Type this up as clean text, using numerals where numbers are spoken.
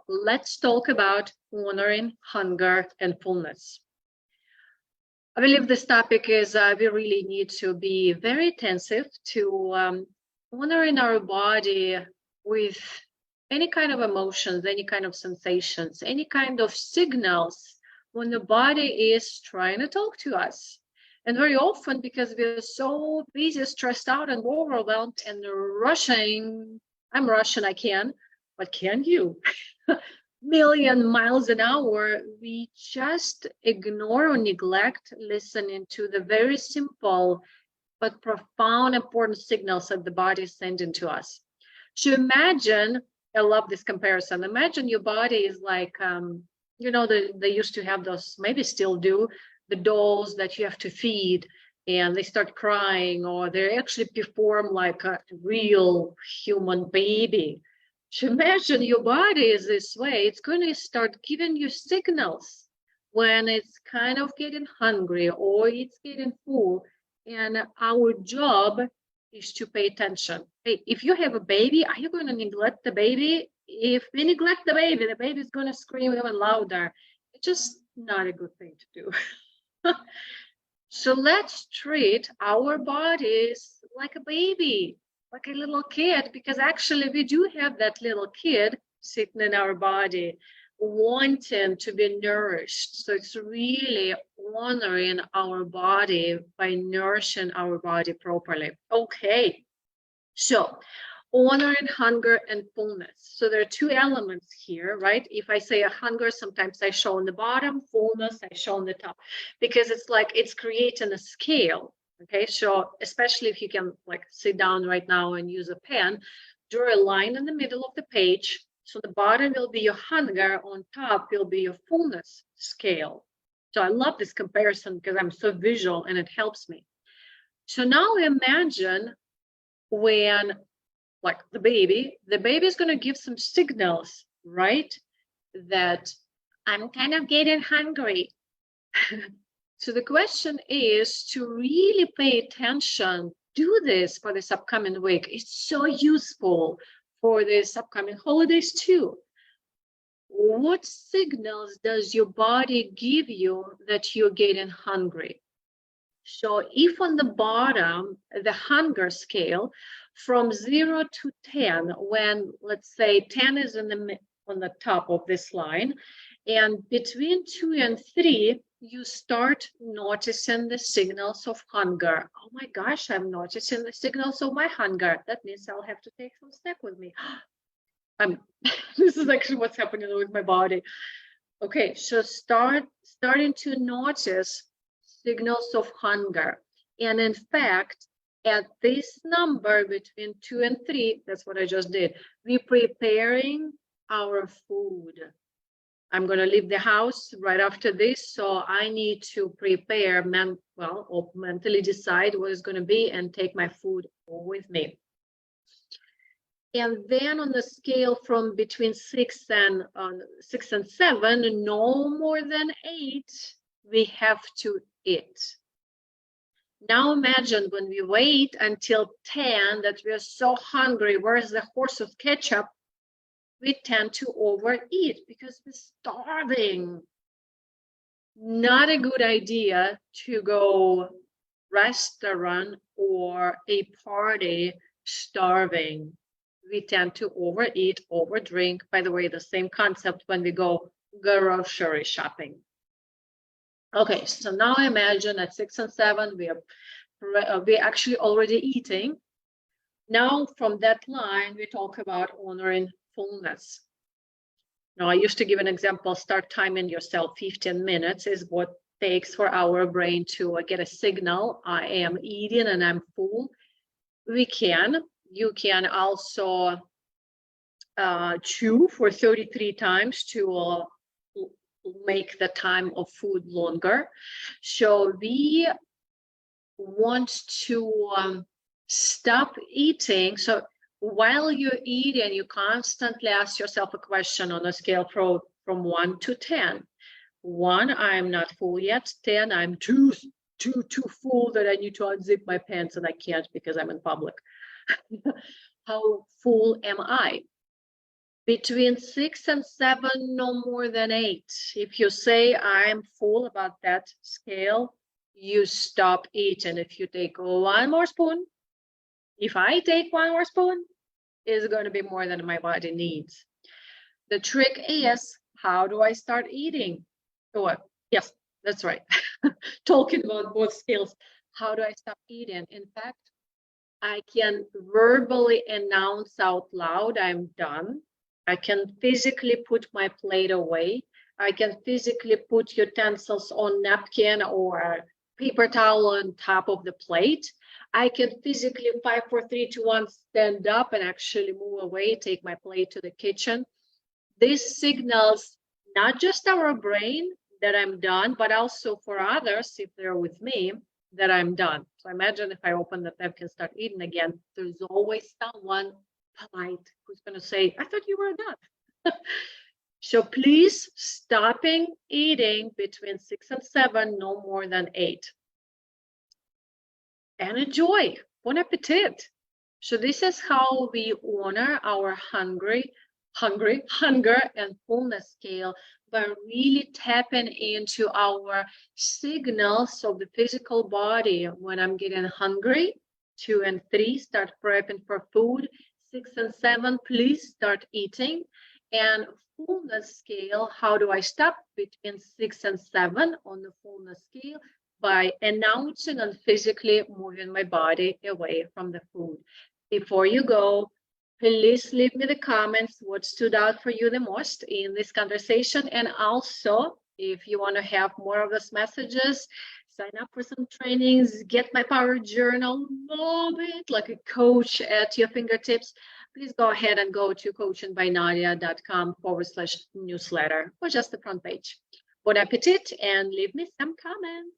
let's talk about honoring hunger and fullness. I believe this topic is we really need to be very attentive to honoring our body with any kind of emotions, any kind of sensations, any kind of signals when the body is trying to talk to us. And very often, because we're so busy, stressed out, and overwhelmed and rushing, I'm rushing, I can, but can you? Million miles an hour, we just ignore or neglect listening to the very simple but profound, important signals that the body is sending to us. So imagine, I love this comparison. Imagine your body is like, they used to have those, maybe still do, the dolls that you have to feed and they start crying, or they actually perform like a real human baby. So imagine your body is this way. It's going to start giving you signals when it's kind of getting hungry or it's getting full. And our job is to pay attention. Hey, if you have a baby, are you going to neglect the baby? If we neglect the baby is going to scream even louder. It's just not a good thing to do. So let's treat our bodies like a baby, like a little kid, because actually we do have that little kid sitting in our body wanting to be nourished. So it's really honoring our body by nourishing our body properly. Okay, so honoring hunger and fullness. So there are two elements here, right? If I say a hunger, sometimes I show on the bottom, fullness, I show on the top, because it's like it's creating a scale. Okay, so especially if you can like sit down right now and use a pen, draw a line in the middle of the page. So the bottom will be your hunger, on top will be your fullness scale. So I love this comparison because I'm so visual and it helps me. So now imagine when, like the baby is going to give some signals, right? That I'm kind of getting hungry. So the question is to really pay attention. Do this for this upcoming week. It's so useful for this upcoming holidays too. What signals does your body give you that you're getting hungry? So if on the bottom, the hunger scale from 0 to 10, when let's say 10 is on the top of this line, and between 2 and 3, you start noticing the signals of hunger. Oh my gosh, I'm noticing the signals of my hunger. That means I'll have to take some snack with me. This is actually what's happening with my body. Okay, so starting to notice signals of hunger. And in fact, at this number between 2 and 3, that's what I just did, we're preparing our food. I'm going to leave the house right after this, so I need to prepare, or mentally decide what it's going to be and take my food with me. And then on the scale from between 6 and 7, no more than 8, we have to eat. Now imagine when we wait until 10 that we are so hungry, where's the horse of ketchup? We tend to overeat because we're starving. Not a good idea to go restaurant or a party starving. We tend to overeat, overdrink. By the way, the same concept when we go grocery shopping. Okay, so now imagine at 6 and 7, we're actually already eating. Now from that line, we talk about honoring fullness. Now I used to give an example, start timing yourself. 15 minutes is what it takes for our brain to get a signal. I am eating and I'm full. You can also chew for 33 times to make the time of food longer. So we want to stop eating. So while you're eating, you constantly ask yourself a question on a scale from 1 to 10. 1, I'm not full yet. 10, I'm too full that I need to unzip my pants and I can't because I'm in public. How full am I? Between 6 and 7, no more than 8. If you say I'm full about that scale, you stop eating. If you take one more spoon, if I take one more spoon, it's going to be more than my body needs. The trick is, how do I start eating? Oh, yes, that's right. Talking about both skills. How do I stop eating? In fact, I can verbally announce out loud, I'm done. I can physically put my plate away. I can physically put utensils on napkin or paper towel on top of the plate. I can physically 5, 4, 3, 2, 1 stand up and actually move away, take my plate to the kitchen. This signals not just our brain that I'm done, but also for others, if they're with me, that I'm done. So imagine if I open the napkin and start eating again, there's always someone polite who's going to say, I thought you were done. So please stopping eating between 6 and 7, no more than 8. And enjoy. Bon appetit. So this is how we honor our hunger and fullness scale by really tapping into our signals of the physical body. When I'm getting hungry, 2 and 3, start prepping for food. 6 and 7, please start eating. And fullness scale, how do I stop between 6 and 7 on the fullness scale? By announcing and physically moving my body away from the food. Before you go, please leave me the comments what stood out for you the most in this conversation. And also, if you want to have more of those messages, sign up for some trainings, get my power journal, love it, like a coach at your fingertips. Please go ahead and go to coachingbynadia.com/newsletter or just the front page. Bon appetit and leave me some comments.